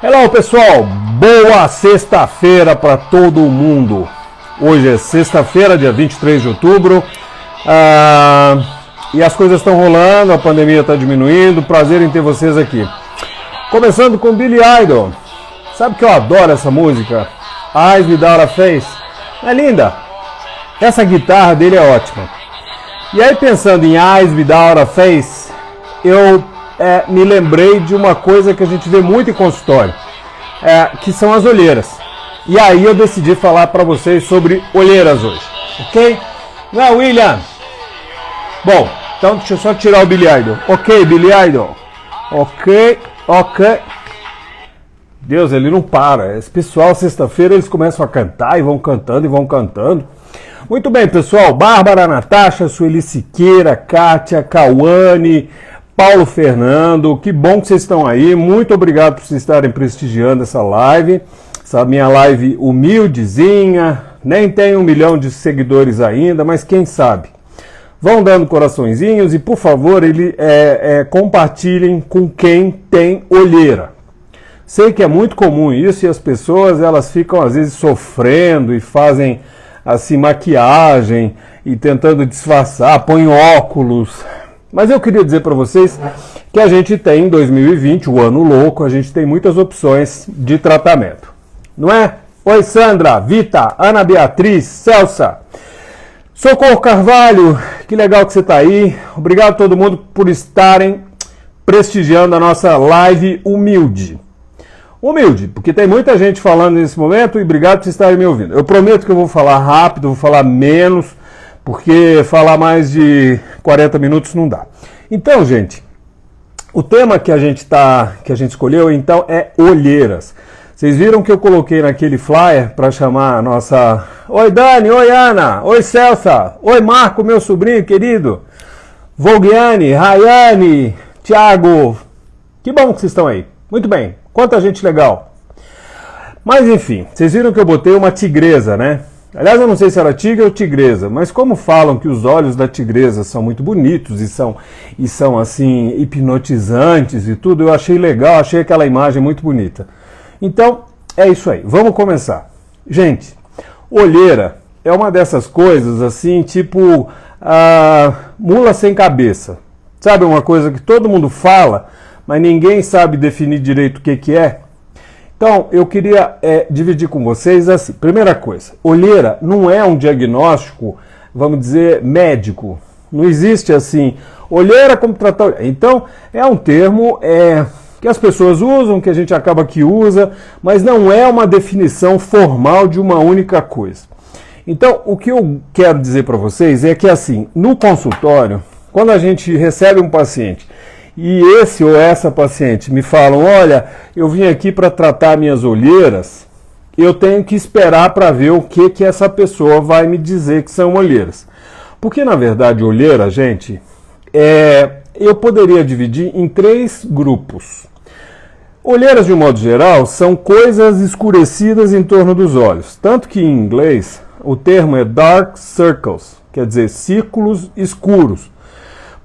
Hello pessoal, boa sexta-feira para todo mundo. Hoje é sexta-feira, dia 23 de outubro, e as coisas estão rolando, a pandemia está diminuindo, prazer em ter vocês aqui. Começando com Billy Idol. Sabe que eu adoro essa música? Eyes Without a Face. É linda. Essa guitarra dele é ótima. E aí pensando em Eyes Without a Face, eu me lembrei de uma coisa que a gente vê muito em consultório, que são as olheiras. E aí eu decidi falar para vocês sobre olheiras hoje, ok? Não é, William? Bom, então deixa eu só tirar o Billy Idol. Ok, Billy Idol. Ok. Deus, ele não para. Esse pessoal, sexta-feira, eles começam a cantar e vão cantando e vão cantando. Muito bem, pessoal. Bárbara, Natasha, Sueli Siqueira, Kátia, Cauane, Paulo Fernando, que bom que vocês estão aí, muito obrigado por vocês estarem prestigiando essa live, essa minha live humildezinha, nem tem 1 milhão de seguidores ainda, mas quem sabe. Vão dando coraçõezinhos e por favor, compartilhem com quem tem olheira. Sei que é muito comum isso e as pessoas elas ficam às vezes sofrendo e fazem assim maquiagem e tentando disfarçar, põem óculos. Mas eu queria dizer para vocês que a gente tem em 2020, o ano louco, a gente tem muitas opções de tratamento. Não é? Oi Sandra, Vita, Ana Beatriz, Celsa, Socorro Carvalho, que legal que você está aí. Obrigado a todo mundo por estarem prestigiando a nossa live humilde. Humilde, porque tem muita gente falando nesse momento e obrigado por vocês estarem me ouvindo. Eu prometo que eu vou falar rápido, vou falar menos, porque falar mais de 40 minutos não dá. Então, gente, o tema que a gente escolheu, então, é olheiras. Vocês viram que eu coloquei naquele flyer para chamar a nossa... Oi, Dani, oi, Ana, oi, Celsa, oi, Marco, meu sobrinho querido, Volgiane, Rayane, Thiago, que bom que vocês estão aí. Muito bem, quanta gente legal. Mas, enfim, vocês viram que eu botei uma tigresa, né? Aliás, eu não sei se era tigre ou tigresa, mas como falam que os olhos da tigresa são muito bonitos e são assim, hipnotizantes e tudo, eu achei legal, achei aquela imagem muito bonita. Então, é isso aí, vamos começar. Gente, olheira é uma dessas coisas assim, tipo mula sem cabeça. Sabe uma coisa que todo mundo fala, mas ninguém sabe definir direito o que é? Então, eu queria dividir com vocês assim. Primeira coisa, olheira não é um diagnóstico, vamos dizer, médico. Não existe assim, olheira como tratar. Então, é um termo que as pessoas usam, que a gente acaba que usa, mas não é uma definição formal de uma única coisa. Então, o que eu quero dizer para vocês é que assim, no consultório, quando a gente recebe um paciente e esse ou essa paciente me falam, olha, eu vim aqui para tratar minhas olheiras, eu tenho que esperar para ver o que essa pessoa vai me dizer que são olheiras. Porque, na verdade, olheira, gente, eu poderia dividir em 3 grupos. Olheiras, de um modo geral, são coisas escurecidas em torno dos olhos. Tanto que, em inglês, o termo é dark circles, quer dizer, círculos escuros.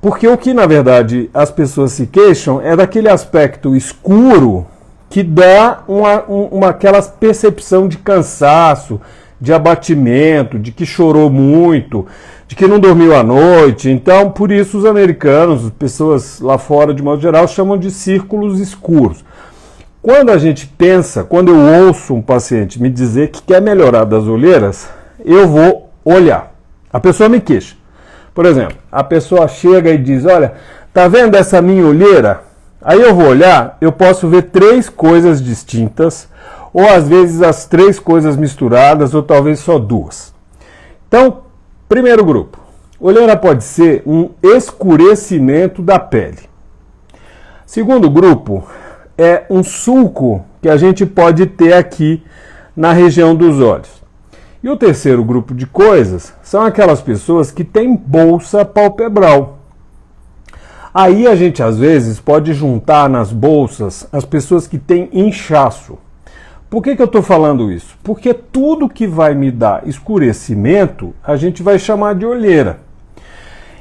Porque o que, na verdade, as pessoas se queixam é daquele aspecto escuro que dá aquela percepção de cansaço, de abatimento, de que chorou muito, de que não dormiu à noite. Então, por isso, os americanos, as pessoas lá fora, de modo geral, chamam de círculos escuros. Quando a gente pensa, quando eu ouço um paciente me dizer que quer melhorar das olheiras, eu vou olhar. A pessoa me queixa. Por exemplo, a pessoa chega e diz, olha, tá vendo essa minha olheira? Aí eu vou olhar, eu posso ver 3 coisas distintas, ou às vezes as 3 coisas misturadas, ou talvez só 2. Então, primeiro grupo, olheira pode ser um escurecimento da pele. Segundo grupo, é um sulco que a gente pode ter aqui na região dos olhos. E o terceiro grupo de coisas são aquelas pessoas que têm bolsa palpebral. Aí a gente às vezes pode juntar nas bolsas as pessoas que têm inchaço. Por que eu estou falando isso? Porque tudo que vai me dar escurecimento, a gente vai chamar de olheira.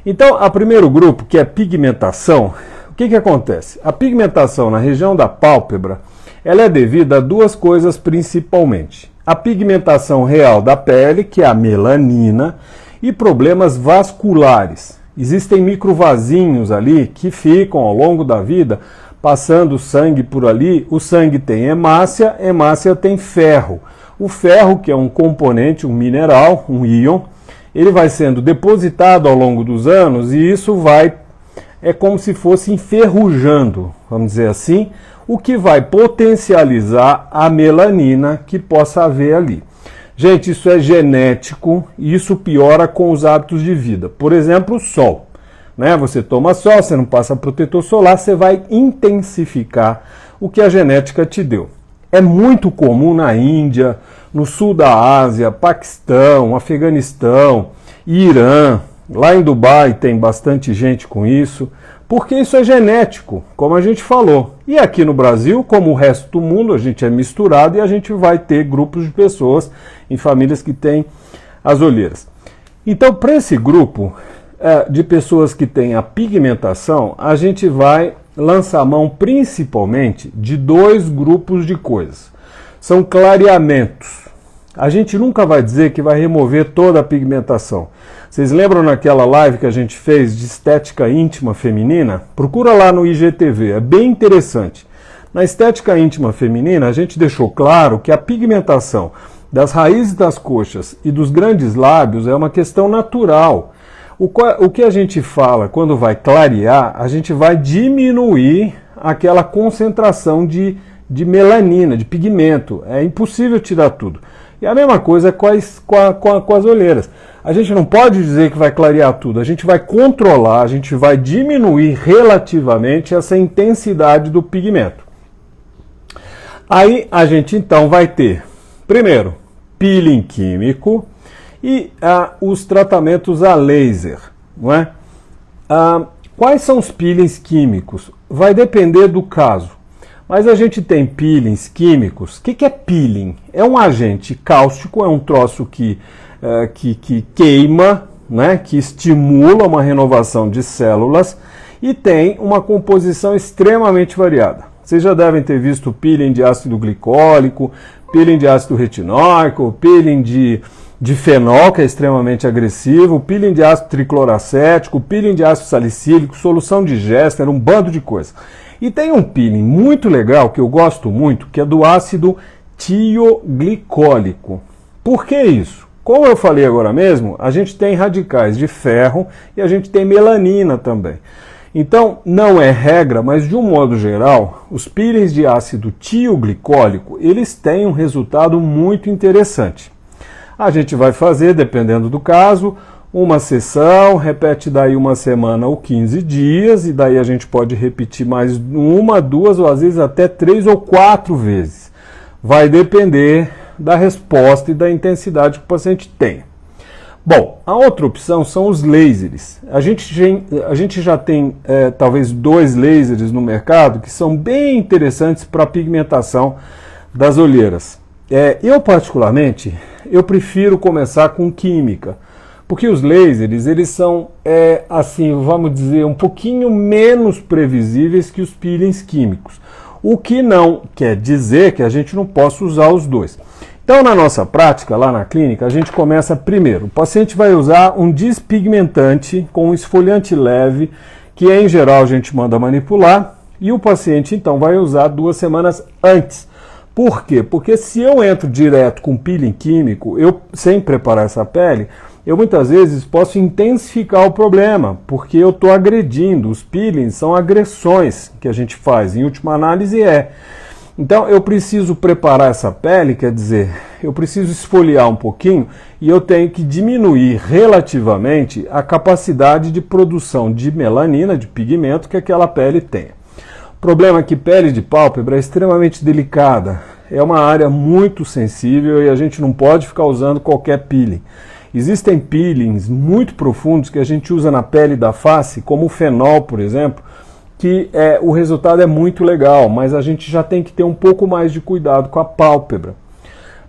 Então, o primeiro grupo, que é pigmentação, o que acontece? A pigmentação na região da pálpebra, ela é devida a duas coisas principalmente. A pigmentação real da pele, que é a melanina, e problemas vasculares. Existem microvasinhos ali que ficam ao longo da vida passando sangue por ali. O sangue tem hemácia, hemácia tem ferro. O ferro, que é um componente, um mineral, um íon, ele vai sendo depositado ao longo dos anos e isso é como se fosse enferrujando, vamos dizer assim, o que vai potencializar a melanina que possa haver ali. Gente, isso é genético e isso piora com os hábitos de vida. Por exemplo, o sol. Né? Você toma sol, você não passa protetor solar, você vai intensificar o que a genética te deu. É muito comum na Índia, no sul da Ásia, Paquistão, Afeganistão, Irã. Lá em Dubai tem bastante gente com isso, porque isso é genético, como a gente falou. E aqui no Brasil, como o resto do mundo, a gente é misturado e a gente vai ter grupos de pessoas em famílias que têm as olheiras. Então, para esse grupo de pessoas que têm a pigmentação, a gente vai lançar mão principalmente de dois grupos de coisas. São clareamentos. A gente nunca vai dizer que vai remover toda a pigmentação. Vocês lembram naquela live que a gente fez de estética íntima feminina? Procura lá no IGTV, é bem interessante. Na estética íntima feminina, a gente deixou claro que a pigmentação das raízes das coxas e dos grandes lábios é uma questão natural. O que a gente fala quando vai clarear, a gente vai diminuir aquela concentração de melanina, de pigmento. É impossível tirar tudo. E a mesma coisa com as olheiras. A gente não pode dizer que vai clarear tudo, a gente vai controlar, a gente vai diminuir relativamente essa intensidade do pigmento. Aí a gente então vai ter, primeiro, peeling químico e os tratamentos a laser. Não é? Quais são os peelings químicos? Vai depender do caso. Mas a gente tem peelings químicos. O que é peeling? É um agente cáustico, é um troço que queima, né, que estimula uma renovação de células e tem uma composição extremamente variada. Vocês já devem ter visto peeling de ácido glicólico, peeling de ácido retinóico, peeling de fenol, que é extremamente agressivo, peeling de ácido tricloracético, peeling de ácido salicílico, solução de géster, um bando de coisas. E tem um peeling muito legal, que eu gosto muito, que é do ácido tioglicólico. Por que isso? Como eu falei agora mesmo, a gente tem radicais de ferro e a gente tem melanina também. Então, não é regra, mas de um modo geral, os peelings de ácido tioglicólico, eles têm um resultado muito interessante. A gente vai fazer, dependendo do caso, uma sessão, repete daí uma semana ou 15 dias, e daí a gente pode repetir mais uma, duas, ou às vezes até 3 ou 4 vezes. Vai depender da resposta e da intensidade que o paciente tem. Bom, a outra opção são os lasers. A gente já tem talvez 2 lasers no mercado que são bem interessantes para a pigmentação das olheiras. Eu particularmente, eu prefiro começar com química, porque os lasers, eles são, assim, vamos dizer, um pouquinho menos previsíveis que os peelings químicos. O que não quer dizer que a gente não possa usar os dois. Então, na nossa prática, lá na clínica, a gente começa primeiro. O paciente vai usar um despigmentante com um esfoliante leve, que em geral a gente manda manipular, e o paciente então vai usar 2 semanas antes. Por quê? Porque se eu entro direto com peeling químico, sem preparar essa pele, eu muitas vezes posso intensificar o problema, porque eu estou agredindo. Os peelings são agressões que a gente faz, em última análise Então eu preciso preparar essa pele, quer dizer, eu preciso esfoliar um pouquinho e eu tenho que diminuir relativamente a capacidade de produção de melanina, de pigmento que aquela pele tem. O problema é que pele de pálpebra é extremamente delicada, é uma área muito sensível e a gente não pode ficar usando qualquer peeling. Existem peelings muito profundos que a gente usa na pele da face, como o fenol, por exemplo, que o resultado é muito legal, mas a gente já tem que ter um pouco mais de cuidado com a pálpebra.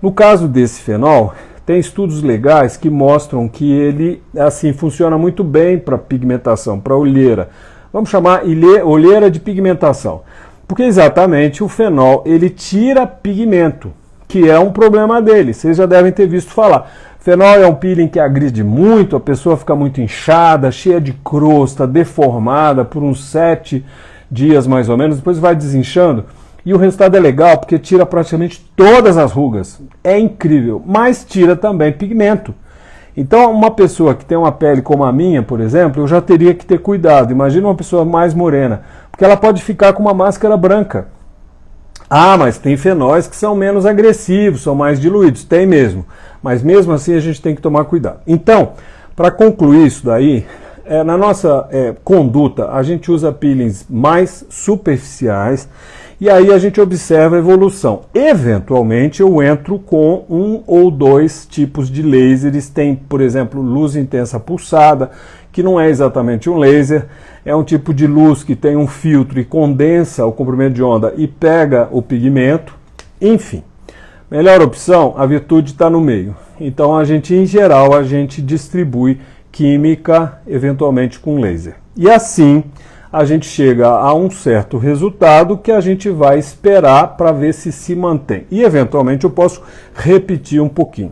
No caso desse fenol, tem estudos legais que mostram que ele assim funciona muito bem para pigmentação, para olheira. Vamos chamar olheira de pigmentação. Porque exatamente o fenol, ele tira pigmento, que é um problema dele. Vocês já devem ter visto falar. Fenol é um peeling que agride muito, a pessoa fica muito inchada, cheia de crosta, deformada por uns 7 dias mais ou menos, depois vai desinchando. E o resultado é legal porque tira praticamente todas as rugas. É incrível, mas tira também pigmento. Então, uma pessoa que tem uma pele como a minha, por exemplo, eu já teria que ter cuidado. Imagina uma pessoa mais morena, porque ela pode ficar com uma máscara branca. Ah, mas tem fenóis que são menos agressivos, são mais diluídos. Tem mesmo. Mas mesmo assim a gente tem que tomar cuidado. Então, para concluir isso daí, na nossa conduta, a gente usa peelings mais superficiais e aí a gente observa a evolução. Eventualmente eu entro com 1 ou 2 tipos de lasers. Tem, por exemplo, luz intensa pulsada, que não é exatamente um laser, é um tipo de luz que tem um filtro e condensa o comprimento de onda e pega o pigmento. Enfim, melhor opção, a virtude está no meio. Então a gente, em geral, a gente distribui química, eventualmente com laser. E assim a gente chega a um certo resultado que a gente vai esperar para ver se mantém. E eventualmente eu posso repetir um pouquinho.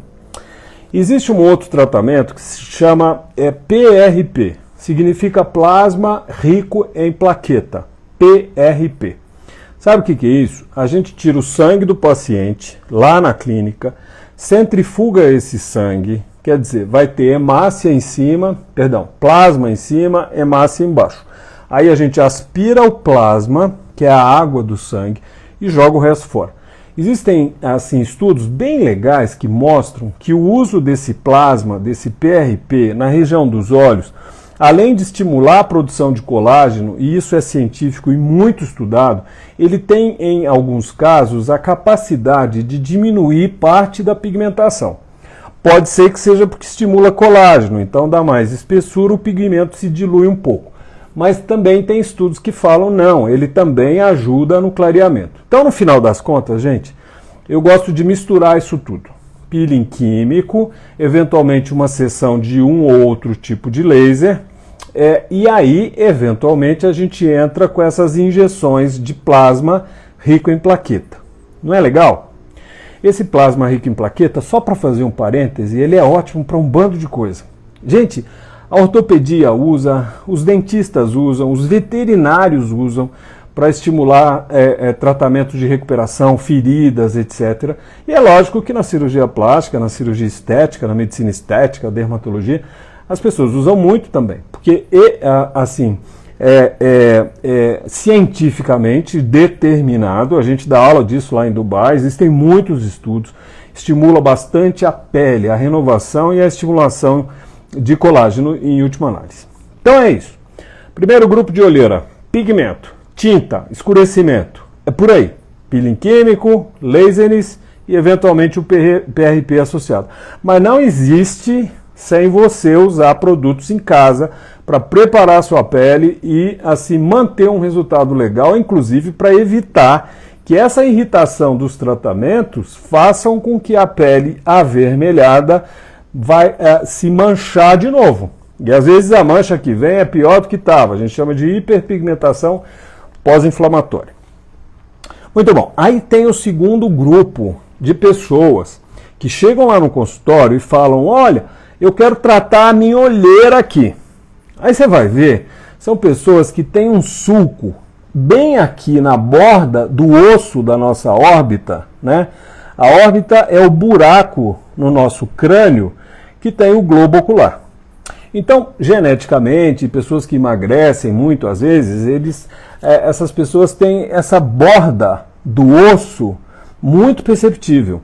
Existe um outro tratamento que se chama PRP, significa plasma rico em plaqueta, PRP. Sabe o que é isso? A gente tira o sangue do paciente lá na clínica, centrifuga esse sangue, quer dizer, vai ter plasma em cima, hemácia embaixo. Aí a gente aspira o plasma, que é a água do sangue, e joga o resto fora. Existem assim estudos bem legais que mostram que o uso desse plasma, desse PRP, na região dos olhos, além de estimular a produção de colágeno, e isso é científico e muito estudado, ele tem, em alguns casos, a capacidade de diminuir parte da pigmentação. Pode ser que seja porque estimula colágeno, então dá mais espessura, o pigmento se dilui um pouco. Mas também tem estudos que falam não, ele também ajuda no clareamento. Então, no final das contas, gente, eu gosto de misturar isso tudo. Peeling químico, eventualmente uma sessão de um ou outro tipo de laser, e aí, eventualmente, a gente entra com essas injeções de plasma rico em plaqueta. Não é legal? Esse plasma rico em plaqueta, só para fazer um parêntese, ele é ótimo para um bando de coisa. Gente, a ortopedia usa, os dentistas usam, os veterinários usam para estimular tratamentos de recuperação, feridas, etc. E é lógico que na cirurgia plástica, na cirurgia estética, na medicina estética, dermatologia, as pessoas usam muito também. Porque, cientificamente determinado, a gente dá aula disso lá em Dubai, existem muitos estudos, estimula bastante a pele, a renovação e a estimulação de colágeno em última análise. Então é isso. Primeiro grupo de olheira, pigmento, tinta, escurecimento. É por aí. Peeling químico, lasers e eventualmente o PRP associado. Mas não existe sem você usar produtos em casa para preparar a sua pele e assim manter um resultado legal, inclusive para evitar que essa irritação dos tratamentos façam com que a pele avermelhada vai se manchar de novo. E às vezes a mancha que vem é pior do que estava. A gente chama de hiperpigmentação pós-inflamatória. Muito bom. Aí tem o segundo grupo de pessoas que chegam lá no consultório e falam: olha, eu quero tratar a minha olheira aqui. Aí você vai ver, são pessoas que têm um sulco bem aqui na borda do osso da nossa órbita, né? A órbita é o buraco no nosso crânio que tem o globo ocular. Então, geneticamente, pessoas que emagrecem muito, às vezes, essas pessoas têm essa borda do osso muito perceptível.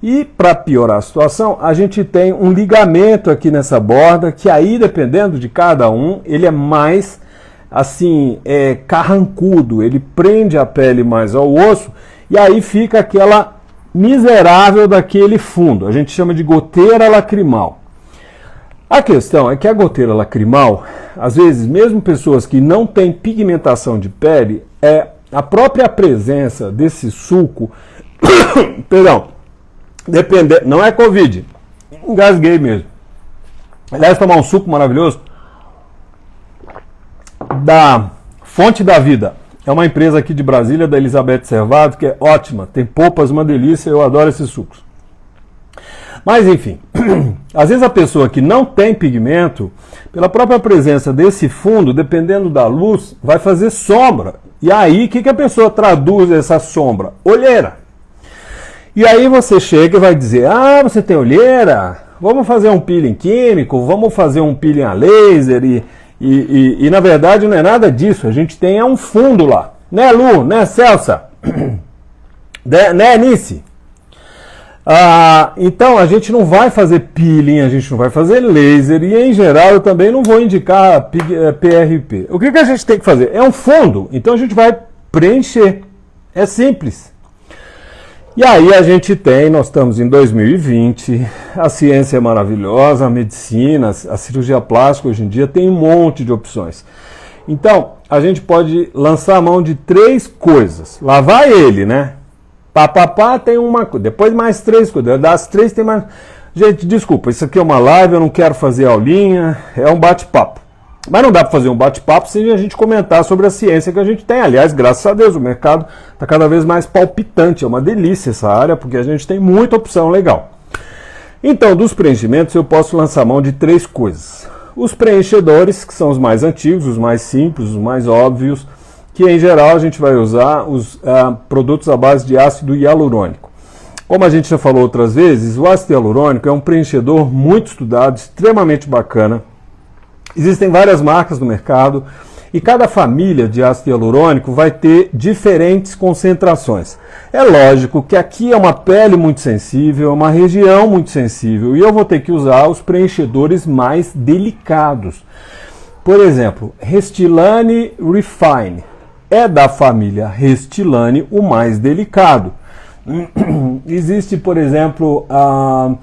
E, para piorar a situação, a gente tem um ligamento aqui nessa borda, que aí, dependendo de cada um, ele é mais, assim, carrancudo, ele prende a pele mais ao osso, e aí fica aquela miserável daquele fundo. A gente chama de goteira lacrimal. A questão é que a goteira lacrimal, às vezes, mesmo pessoas que não têm pigmentação de pele, a própria presença desse sulco, perdão, não é Covid, engasguei mesmo. Aliás, tomar um suco maravilhoso da Fonte da Vida, É uma empresa aqui de Brasília, da Elizabeth Servato, que é ótima, tem polpas, uma delícia, eu adoro esses sucos. Mas enfim, às vezes a pessoa que não tem pigmento, pela própria presença desse fundo, dependendo da luz, vai fazer sombra. E aí, o que a pessoa traduz essa sombra? Olheira. E aí você chega e vai dizer, ah, você tem olheira? Vamos fazer um peeling químico, vamos fazer um peeling a laser e na verdade não é nada disso, a gente tem um fundo lá. Né, Lu? Né, Celsa? Né, Nice? Então a gente não vai fazer peeling, a gente não vai fazer laser e em geral eu também não vou indicar PRP. O que a gente tem que fazer? É um fundo, então a gente vai preencher. É simples. E aí a gente tem, nós estamos em 2020, a ciência é maravilhosa, a medicina, a cirurgia plástica hoje em dia tem um monte de opções. Então a gente pode lançar a mão de 3 coisas. Lá vai ele, né? Papapá tem uma coisa, depois mais 3 coisas, das 3 tem mais... Gente, desculpa, isso aqui é uma live, eu não quero fazer aulinha, é um bate-papo. Mas não dá para fazer um bate-papo sem a gente comentar sobre a ciência que a gente tem. Aliás, graças a Deus, o mercado está cada vez mais palpitante, é uma delícia essa área, porque a gente tem muita opção legal. Então, dos preenchimentos, eu posso lançar mão de 3 coisas. Os preenchedores, que são os mais antigos, os mais simples, os mais óbvios, que em geral a gente vai usar os produtos à base de ácido hialurônico. Como a gente já falou outras vezes, o ácido hialurônico é um preenchedor muito estudado, extremamente bacana. Existem várias marcas no mercado e cada família de ácido hialurônico vai ter diferentes concentrações. É lógico que aqui é uma pele muito sensível, é uma região muito sensível e eu vou ter que usar os preenchedores mais delicados. Por exemplo, Restylane Refine. É da família Restylane o mais delicado. Existe, por exemplo, a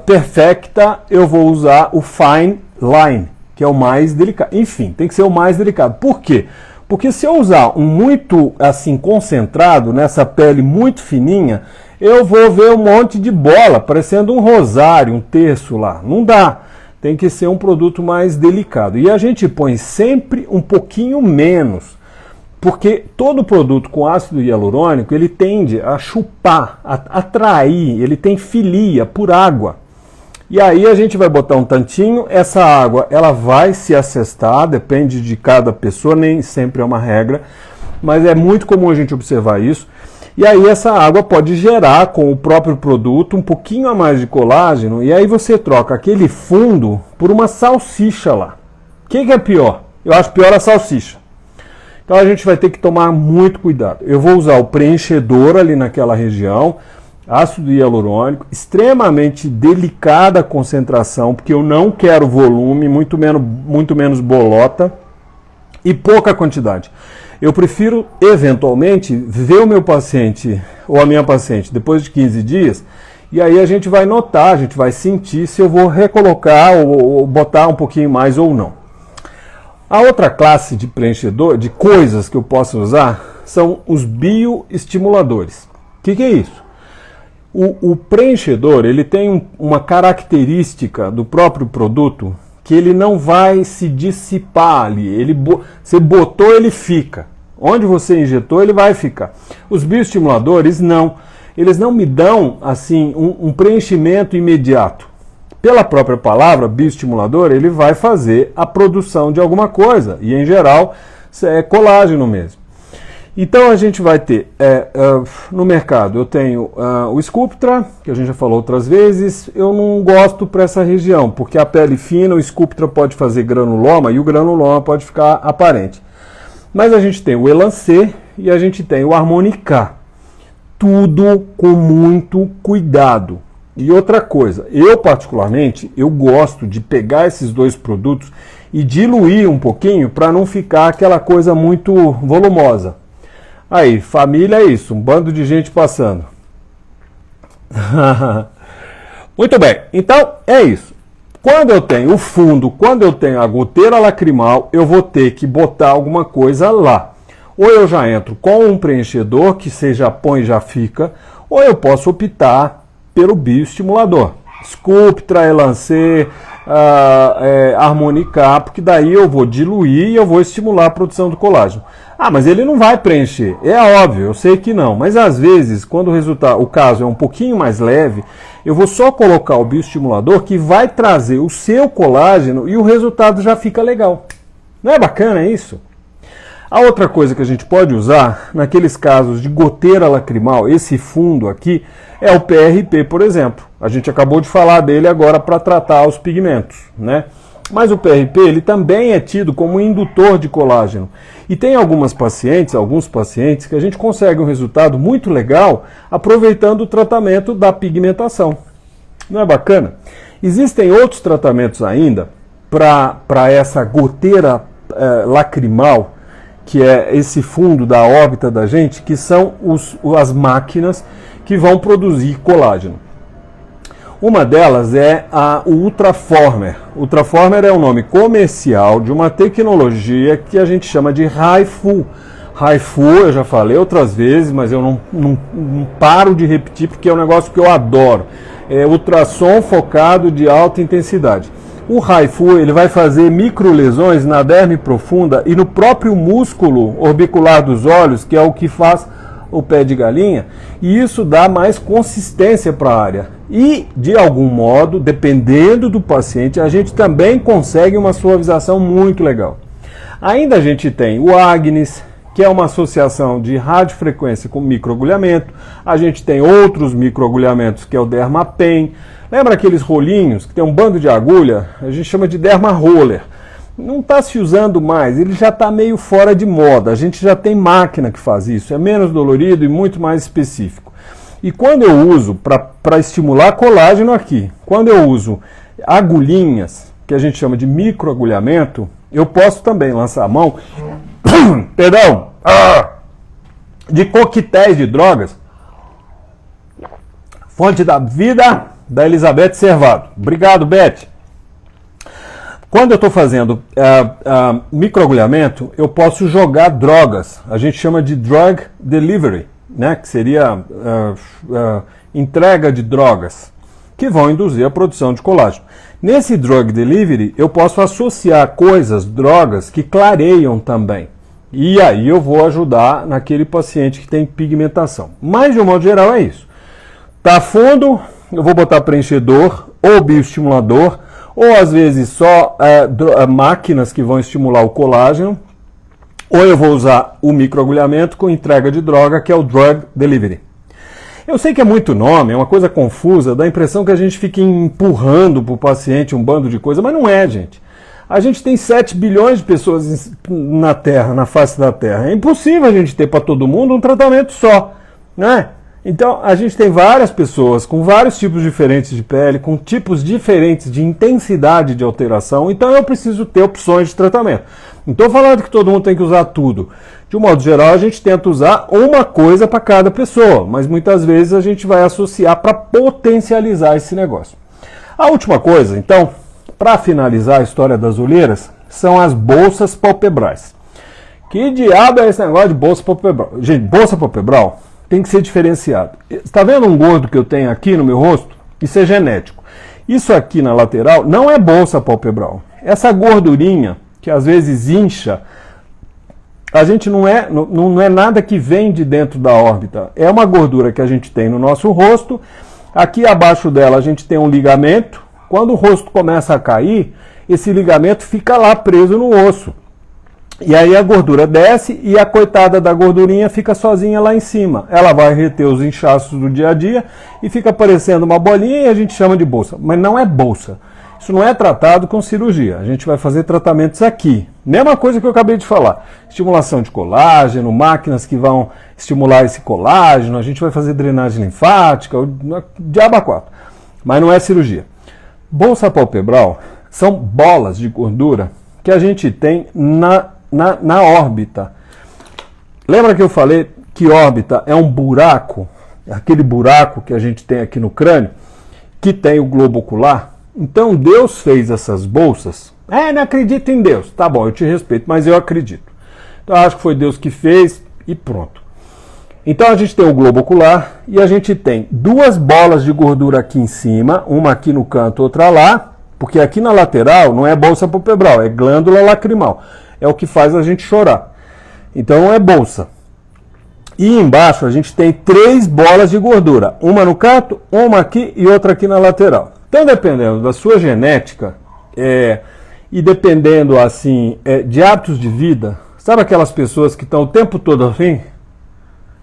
Perfecta, eu vou usar o Fine Line, que é o mais delicado. Enfim, tem que ser o mais delicado. Por quê? Porque se eu usar um muito assim concentrado, nessa pele muito fininha, eu vou ver um monte de bola, parecendo um rosário, um terço lá. Não dá. Tem que ser um produto mais delicado. E a gente põe sempre um pouquinho menos. Porque todo produto com ácido hialurônico, ele tende a chupar, a atrair, ele tem filia por água. E aí a gente vai botar um tantinho, essa água ela vai se assestar, depende de cada pessoa, nem sempre é uma regra, mas é muito comum a gente observar isso. E aí essa água pode gerar com o próprio produto um pouquinho a mais de colágeno, e aí você troca aquele fundo por uma salsicha lá. O que é pior? Eu acho pior a salsicha. Então a gente vai ter que tomar muito cuidado. Eu vou usar o preenchedor ali naquela região, ácido hialurônico, extremamente delicada a concentração, porque eu não quero volume, muito menos bolota e pouca quantidade. Eu prefiro, eventualmente, ver o meu paciente ou a minha paciente depois de 15 dias, e aí a gente vai notar, a gente vai sentir se eu vou recolocar ou botar um pouquinho mais ou não. A outra classe de preenchedor, de coisas que eu posso usar, são os bioestimuladores. O que é isso? O preenchedor, ele tem uma característica do próprio produto que ele não vai se dissipar ali. Você botou, ele fica. Onde você injetou, ele vai ficar. Os bioestimuladores, não. Eles não me dão assim um preenchimento imediato. Pela própria palavra, bioestimulador, ele vai fazer a produção de alguma coisa. E, em geral, é colágeno mesmo. Então, a gente vai ter, no mercado, eu tenho o Sculptra, que a gente já falou outras vezes. Eu não gosto para essa região, porque a pele fina, o Sculptra pode fazer granuloma e o granuloma pode ficar aparente. Mas a gente tem o Elancê e a gente tem o Harmonica. Tudo com muito cuidado. E outra coisa, eu particularmente, eu gosto de pegar esses 2 produtos e diluir um pouquinho para não ficar aquela coisa muito volumosa. Aí, família é isso, um bando de gente passando. Muito bem, então é isso. Quando eu tenho o fundo, quando eu tenho a goteira lacrimal, eu vou ter que botar alguma coisa lá. Ou eu já entro com um preenchedor, que você já põe e já fica, ou eu posso optar pelo bioestimulador. Sculptra, Elancê, harmonicar, porque daí eu vou diluir e eu vou estimular a produção do colágeno. Ah, mas ele não vai preencher. É óbvio, eu sei que não. Mas às vezes, quando o caso é um pouquinho mais leve, eu vou só colocar o bioestimulador que vai trazer o seu colágeno e o resultado já fica legal. Não é bacana isso? A outra coisa que a gente pode usar, naqueles casos de goteira lacrimal, esse fundo aqui, é o PRP, por exemplo. A gente acabou de falar dele agora para tratar os pigmentos, né? Mas o PRP, ele também é tido como indutor de colágeno. E tem alguns pacientes que a gente consegue um resultado muito legal aproveitando o tratamento da pigmentação. Não é bacana? Existem outros tratamentos ainda para essa goteira lacrimal, que é esse fundo da órbita da gente, que são as máquinas que vão produzir colágeno. Uma delas é o Ultraformer. Ultraformer é o nome comercial de uma tecnologia que a gente chama de HIFU. HIFU, eu já falei outras vezes, mas eu não paro de repetir porque é um negócio que eu adoro. É ultrassom focado de alta intensidade. O HIFU, ele vai fazer microlesões na derme profunda e no próprio músculo orbicular dos olhos, que é o que faz o pé de galinha, e isso dá mais consistência para a área. E, de algum modo, dependendo do paciente, a gente também consegue uma suavização muito legal. Ainda a gente tem o Agnes, que é uma associação de radiofrequência com microagulhamento. A gente tem outros microagulhamentos, que é o Dermapen. Lembra aqueles rolinhos que tem um bando de agulha? A gente chama de Derma Roller. Não está se usando mais, ele já está meio fora de moda. A gente já tem máquina que faz isso, é menos dolorido e muito mais específico. E quando eu uso para estimular colágeno aqui, quando eu uso agulhinhas, que a gente chama de microagulhamento, eu posso também lançar a mão perdão, de coquetéis de drogas. Fonte da vida, da Elizabeth Servado. Obrigado, Beth. Quando eu estou fazendo microagulhamento, eu posso jogar drogas. A gente chama de drug delivery, né? Que seria entrega de drogas, que vão induzir a produção de colágeno. Nesse drug delivery, eu posso associar drogas que clareiam também. E aí eu vou ajudar naquele paciente que tem pigmentação. Mas, de um modo geral, é isso. Tá fundo, eu vou botar preenchedor ou bioestimulador, ou às vezes só máquinas que vão estimular o colágeno, ou eu vou usar o microagulhamento com entrega de droga, que é o drug delivery. Eu sei que é muito nome, é uma coisa confusa, dá a impressão que a gente fica empurrando para o paciente um bando de coisa, mas não é, gente. A gente tem 7 bilhões de pessoas na Terra, na face da Terra. É impossível a gente ter para todo mundo um tratamento só, né? Então, a gente tem várias pessoas com vários tipos diferentes de pele, com tipos diferentes de intensidade de alteração, então eu preciso ter opções de tratamento. Não estou falando que todo mundo tem que usar tudo. De um modo geral, a gente tenta usar uma coisa para cada pessoa, mas muitas vezes a gente vai associar para potencializar esse negócio. A última coisa, então, para finalizar a história das olheiras, são as bolsas palpebrais. Que diabo é esse negócio de bolsa palpebral? Gente, bolsa palpebral tem que ser diferenciado. Está vendo um gordo que eu tenho aqui no meu rosto? Isso é genético. Isso aqui na lateral não é bolsa palpebral. Essa gordurinha, que às vezes incha, a gente não é nada que vem de dentro da órbita. É uma gordura que a gente tem no nosso rosto. Aqui abaixo dela a gente tem um ligamento. Quando o rosto começa a cair, esse ligamento fica lá preso no osso. E aí a gordura desce e a coitada da gordurinha fica sozinha lá em cima. Ela vai reter os inchaços do dia a dia e fica parecendo uma bolinha e a gente chama de bolsa. Mas não é bolsa. Isso não é tratado com cirurgia. A gente vai fazer tratamentos aqui. Mesma coisa que eu acabei de falar. Estimulação de colágeno, máquinas que vão estimular esse colágeno, a gente vai fazer drenagem linfática, diabo a quatro. Mas não é cirurgia. Bolsa palpebral são bolas de gordura que a gente tem na órbita. Lembra que eu falei que órbita é um buraco, aquele buraco que a gente tem aqui no crânio, que tem o globo ocular? Então Deus fez essas bolsas. Não acredito em Deus. Tá bom, eu te respeito, mas eu acredito. Então eu acho que foi Deus que fez e pronto. Então a gente tem o globo ocular e a gente tem duas bolas de gordura aqui em cima, uma aqui no canto, outra lá, Porque aqui na lateral não é bolsa palpebral, é glândula lacrimal. É o que faz a gente chorar. Então não é bolsa. E embaixo a gente tem 3 bolas de gordura. Uma no canto, uma aqui e outra aqui na lateral. Então, dependendo da sua genética e dependendo assim de hábitos de vida, sabe aquelas pessoas que estão o tempo todo assim,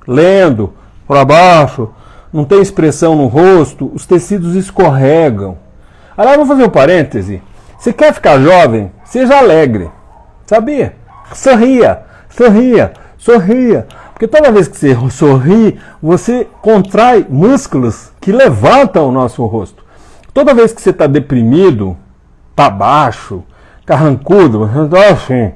lendo para baixo, não tem expressão no rosto, os tecidos escorregam. Agora, vou fazer um parêntese. Você quer ficar jovem? Seja alegre. Sabia? Sorria, sorria, sorria. Porque toda vez que você sorri, você contrai músculos que levantam o nosso rosto. Toda vez que você está deprimido, para baixo, carrancudo, você está assim.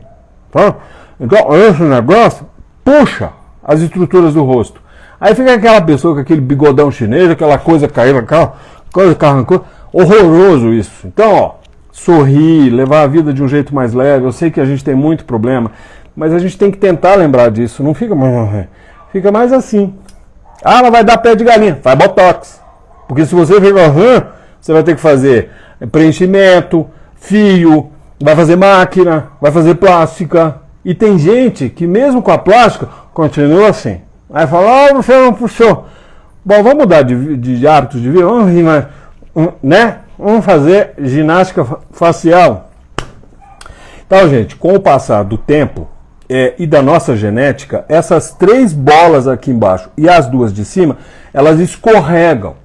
Tá? Então, esse negócio puxa as estruturas do rosto. Aí fica aquela pessoa com aquele bigodão chinês, aquela coisa caindo, aquela coisa carrancuda. Horroroso isso. Então, ó, sorrir, levar a vida de um jeito mais leve. Eu sei que a gente tem muito problema, mas a gente tem que tentar lembrar disso. Não fica mais assim. Ah, ela vai dar pé de galinha. Faz botox. Porque se você ficar você vai ter que fazer preenchimento, fio, vai fazer máquina, vai fazer plástica. E tem gente que mesmo com a plástica continua assim. Aí fala, você não puxou. Bom, vamos mudar de hábitos de vida? Vamos rir mais. Né? Vamos fazer ginástica facial. Então, gente, com o passar do tempo e da nossa genética, essas 3 bolas aqui embaixo e as 2 de cima, elas escorregam.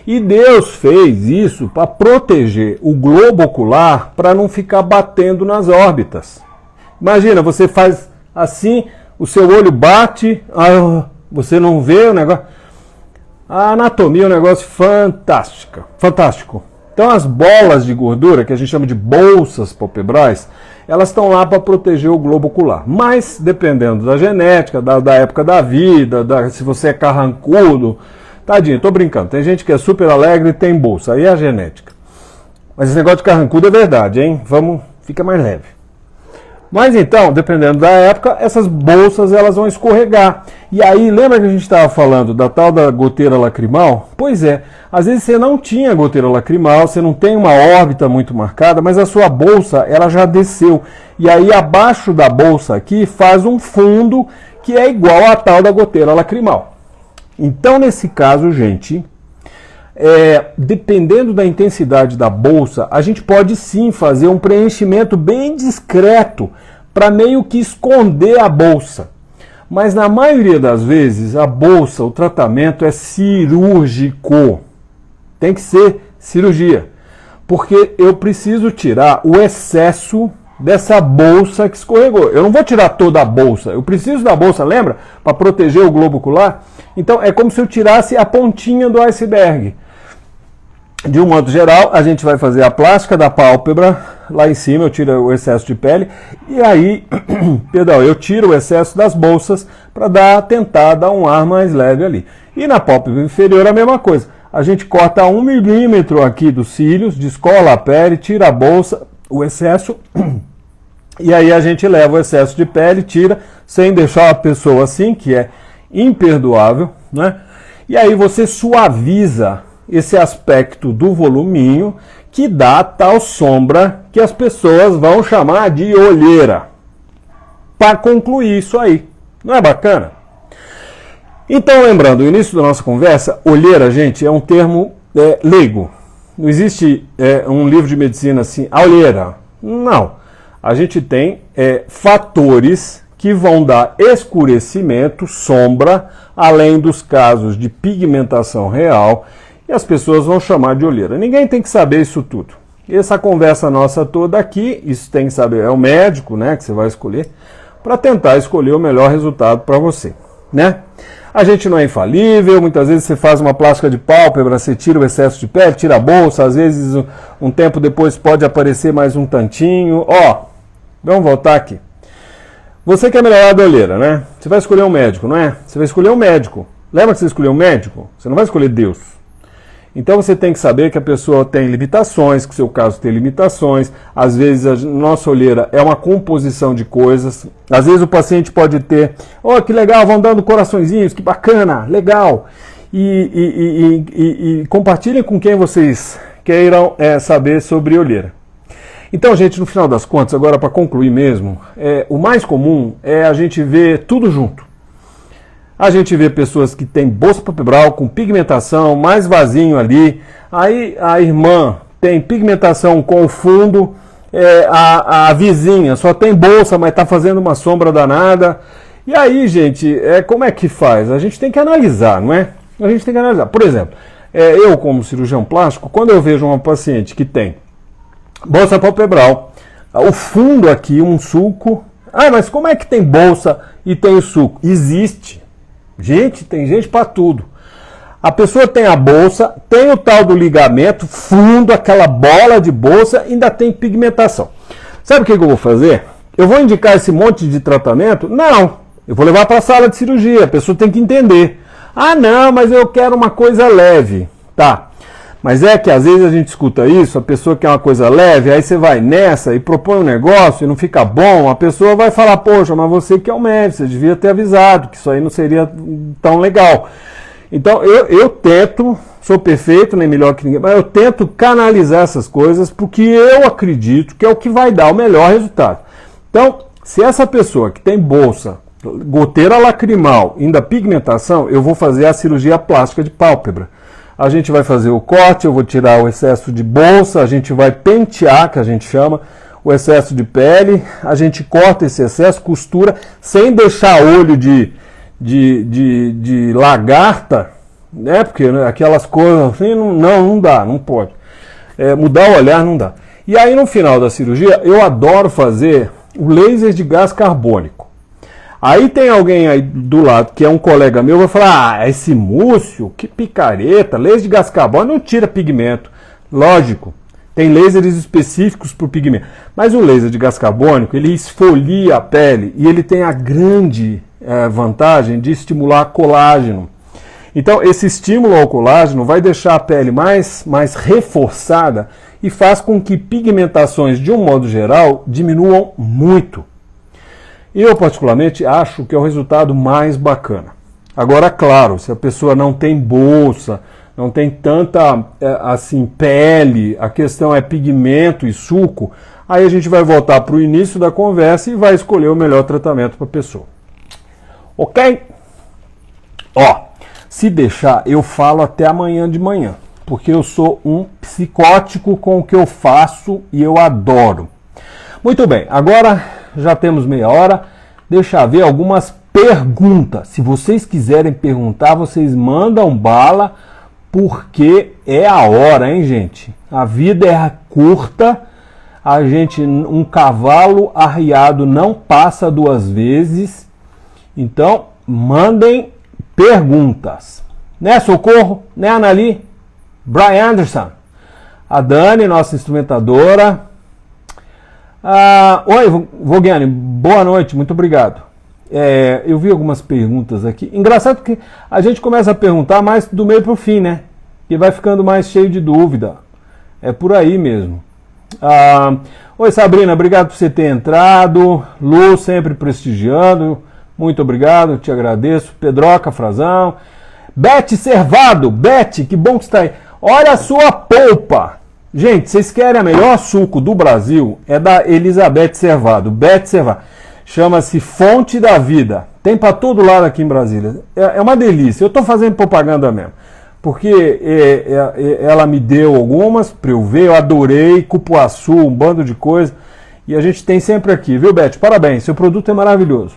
E Deus fez isso para proteger o globo ocular para não ficar batendo nas órbitas. Imagina, você faz assim, o seu olho bate, você não vê o negócio. A anatomia é um negócio fantástico. Então as bolas de gordura, que a gente chama de bolsas palpebrais, elas estão lá para proteger o globo ocular. Mas, dependendo da genética, da época da vida, se você é carrancudo, tadinho, tô brincando, tem gente que é super alegre e tem bolsa, aí é a genética. Mas esse negócio de carrancudo é verdade, hein? Fica mais leve. Mas então, dependendo da época, essas bolsas elas vão escorregar. E aí, lembra que a gente estava falando da tal da goteira lacrimal? Pois é, às vezes você não tinha goteira lacrimal, você não tem uma órbita muito marcada, mas a sua bolsa ela já desceu. E aí, abaixo da bolsa aqui, faz um fundo que é igual à tal da goteira lacrimal. Então, nesse caso, gente, dependendo da intensidade da bolsa, a gente pode sim fazer um preenchimento bem discreto para meio que esconder a bolsa. Mas na maioria das vezes, a bolsa, o tratamento é cirúrgico. Tem que ser cirurgia. Porque eu preciso tirar o excesso dessa bolsa que escorregou. Eu não vou tirar toda a bolsa. Eu preciso da bolsa, lembra? Para proteger o globo ocular. Então é como se eu tirasse a pontinha do iceberg. De um modo geral, a gente vai fazer a plástica da pálpebra, lá em cima eu tiro o excesso de pele, e aí, eu tiro o excesso das bolsas para tentar dar um ar mais leve ali. E na pálpebra inferior a mesma coisa. A gente corta 1 milímetro aqui dos cílios, descola a pele, tira a bolsa, o excesso, e aí a gente leva o excesso de pele, tira, sem deixar a pessoa assim, que é imperdoável, né? E aí você suaviza esse aspecto do voluminho que dá a tal sombra que as pessoas vão chamar de olheira. Para concluir isso aí. Não é bacana? Então, lembrando, o início da nossa conversa, olheira, gente, é um termo leigo. Não existe um livro de medicina assim, a olheira. Não. A gente tem fatores que vão dar escurecimento, sombra, além dos casos de pigmentação real, e as pessoas vão chamar de olheira. Ninguém tem que saber isso tudo. Essa conversa nossa toda aqui, isso tem que saber, é o médico, né, que você vai escolher, para tentar escolher o melhor resultado para você, né? A gente não é infalível, muitas vezes você faz uma plástica de pálpebra, você tira o excesso de pele, tira a bolsa, às vezes um tempo depois pode aparecer mais um tantinho. Vamos voltar aqui. Você quer melhorar a olheira, né? Você vai escolher um médico, não é? Você vai escolher um médico. Lembra que você escolheu um médico? Você não vai escolher Deus. Então você tem que saber que a pessoa tem limitações, que o seu caso tem limitações. Às vezes a nossa olheira é uma composição de coisas. Às vezes o paciente pode ter, que legal, vão dando coraçõezinhos, que bacana, legal. E compartilhem com quem vocês queiram saber sobre olheira. Então, gente, no final das contas, agora para concluir mesmo, o mais comum é a gente ver tudo junto. A gente vê pessoas que têm bolsa palpebral com pigmentação, mais vasinho ali. Aí a irmã tem pigmentação com o fundo, a vizinha só tem bolsa, mas está fazendo uma sombra danada. E aí, gente, como é que faz? A gente tem que analisar, não é? A gente tem que analisar. Por exemplo, eu como cirurgião plástico, quando eu vejo uma paciente que tem bolsa palpebral, o fundo aqui, um sulco. Ah, mas como é que tem bolsa e tem o sulco? Existe. Gente, tem gente para tudo. A pessoa tem a bolsa, tem o tal do ligamento, fundo, aquela bola de bolsa, ainda tem pigmentação. Sabe o que eu vou fazer? Eu vou indicar esse monte de tratamento? Não. Eu vou levar para a sala de cirurgia. A pessoa tem que entender. Ah, não, mas eu quero uma coisa leve. Tá. Mas é que às vezes a gente escuta isso, a pessoa quer uma coisa leve, aí você vai nessa e propõe um negócio e não fica bom, a pessoa vai falar, poxa, mas você que é o médico, você devia ter avisado que isso aí não seria tão legal. Então eu tento, sou perfeito, nem melhor que ninguém, mas eu tento canalizar essas coisas porque eu acredito que é o que vai dar o melhor resultado. Então, se essa pessoa que tem bolsa, goteira lacrimal, ainda pigmentação, eu vou fazer a cirurgia plástica de pálpebra. A gente vai fazer o corte, eu vou tirar o excesso de bolsa, a gente vai pentear, que a gente chama, o excesso de pele, a gente corta esse excesso, costura, sem deixar olho de lagarta, né? Porque aquelas coisas assim, não dá, não pode. Mudar o olhar não dá. E aí no final da cirurgia, eu adoro fazer o laser de gás carbônico. Aí tem alguém aí do lado, que é um colega meu, vai falar, esse Múcio, que picareta, laser de gás carbônico não tira pigmento. Lógico, tem lasers específicos para o pigmento. Mas o laser de gás carbônico, ele esfolia a pele e ele tem a grande vantagem de estimular colágeno. Então, esse estímulo ao colágeno vai deixar a pele mais reforçada e faz com que pigmentações, de um modo geral, diminuam muito. Eu, particularmente, acho que é o resultado mais bacana. Agora, claro, se a pessoa não tem bolsa, não tem tanta assim, pele, a questão é pigmento e suco, aí a gente vai voltar para o início da conversa e vai escolher o melhor tratamento para a pessoa. Ok? Ó, se deixar, eu falo até amanhã de manhã, porque eu sou um psicótico com o que eu faço e eu adoro. Muito bem, agora já temos meia hora, deixa eu ver algumas perguntas. Se vocês quiserem perguntar, vocês mandam bala, porque é a hora, hein, gente? A vida é curta, um cavalo arriado não passa duas vezes, então mandem perguntas. Né, Socorro? Né, Anali? Brian Anderson? A Dani, nossa instrumentadora. Oi, Vogiane, boa noite, muito obrigado. Eu vi algumas perguntas aqui. Engraçado que a gente começa a perguntar mais do meio para o fim, né? Que vai ficando mais cheio de dúvida. É por aí mesmo. Oi, Sabrina, obrigado por você ter entrado. Lu, sempre prestigiando. Muito obrigado, te agradeço. Pedroca, Frazão. Bete Servado, Bete, que bom que está aí. Olha a sua polpa. Gente, vocês querem a melhor suco do Brasil? É da Elizabeth Servado. Bete Servado. Chama-se Fonte da Vida. Tem para todo lado aqui em Brasília. É uma delícia. Eu estou fazendo propaganda mesmo. Porque ela me deu algumas para eu ver. Eu adorei. Cupuaçu, um bando de coisa. E a gente tem sempre aqui, viu, Bete? Parabéns. Seu produto é maravilhoso.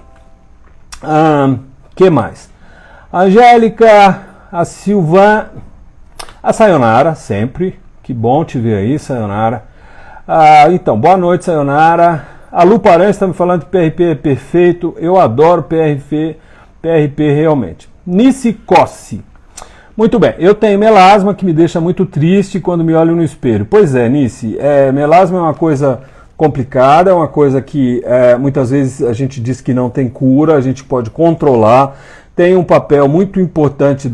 Que mais? Angélica, a Silvan, a Sayonara, sempre. Que bom te ver aí, Sayonara. Então, boa noite, Sayonara. A Lu Paranhos está me falando que PRP é perfeito. Eu adoro PRP realmente. Nice Cossi. Muito bem, eu tenho melasma que me deixa muito triste quando me olho no espelho. Pois é, Nice, melasma é uma coisa complicada, é uma coisa que muitas vezes a gente diz que não tem cura, a gente pode controlar. Tem um papel muito importante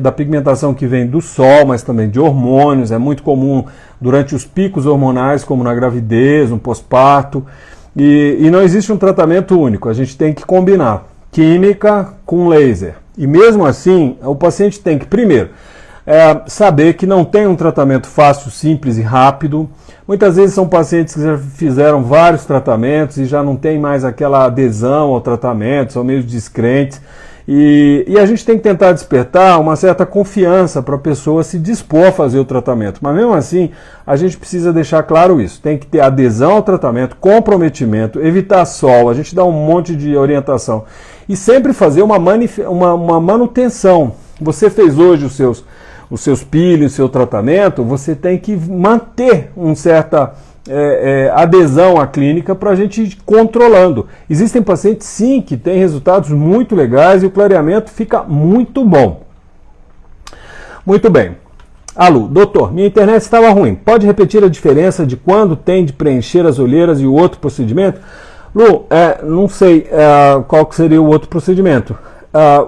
da pigmentação que vem do sol, mas também de hormônios. É muito comum durante os picos hormonais, como na gravidez, no pós-parto. E não existe um tratamento único, a gente tem que combinar química com laser. E mesmo assim, o paciente tem que, primeiro, saber que não tem um tratamento fácil, simples e rápido. Muitas vezes são pacientes que já fizeram vários tratamentos e já não tem mais aquela adesão ao tratamento, são meio descrentes. E a gente tem que tentar despertar uma certa confiança para a pessoa se dispor a fazer o tratamento. Mas mesmo assim, a gente precisa deixar claro isso. Tem que ter adesão ao tratamento, comprometimento, evitar sol, a gente dá um monte de orientação. E sempre fazer uma manutenção. Você fez hoje os seus peelings, o seu tratamento, você tem que manter uma certa adesão à clínica para a gente ir controlando. Existem pacientes, sim, que têm resultados muito legais e o clareamento fica muito bom. Muito bem. Alô, doutor, minha internet estava ruim. Pode repetir a diferença de quando tem de preencher as olheiras e o outro procedimento? Lu, não sei qual que seria o outro procedimento.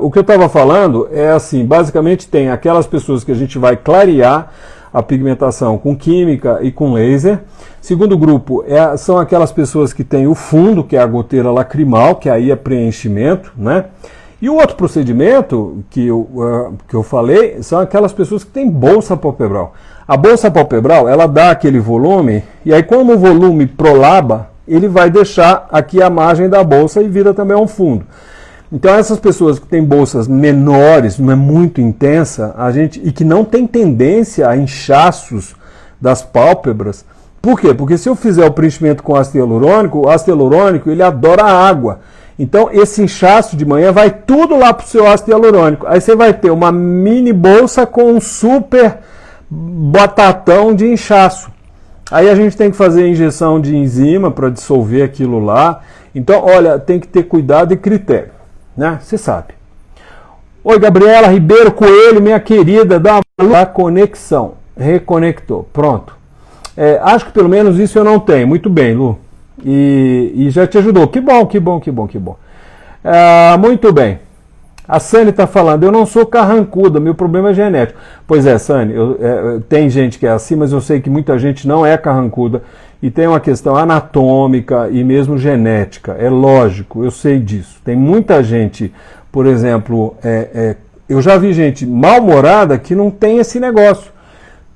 O que eu estava falando é assim, basicamente tem aquelas pessoas que a gente vai clarear a pigmentação com química e com laser. Segundo grupo são aquelas pessoas que têm o fundo, que é a goteira lacrimal, que aí é preenchimento, né? E o outro procedimento que eu falei são aquelas pessoas que têm bolsa palpebral. A bolsa palpebral, ela dá aquele volume, e aí como o volume prolaba, ele vai deixar aqui a margem da bolsa e vira também um fundo. Então essas pessoas que têm bolsas menores, não é muito intensa, e que não tem tendência a inchaços das pálpebras. Por quê? Porque se eu fizer o preenchimento com ácido hialurônico, o ácido hialurônico ele adora a água. Então esse inchaço de manhã vai tudo lá para o seu ácido hialurônico. Aí você vai ter uma mini bolsa com um super batatão de inchaço. Aí a gente tem que fazer injeção de enzima para dissolver aquilo lá. Então, olha, tem que ter cuidado e critério. Né? Você sabe. Oi, Gabriela Ribeiro Coelho, minha querida, dá uma conexão. Reconectou. Pronto. Acho que pelo menos isso eu não tenho. Muito bem, Lu. E já te ajudou. Que bom, que bom, que bom, que bom. Muito bem. A Sani está falando, eu não sou carrancuda, meu problema é genético. Pois é, Sani, tem gente que é assim, mas eu sei que muita gente não é carrancuda e tem uma questão anatômica e mesmo genética. É lógico, eu sei disso. Tem muita gente, por exemplo, eu já vi gente mal-humorada que não tem esse negócio.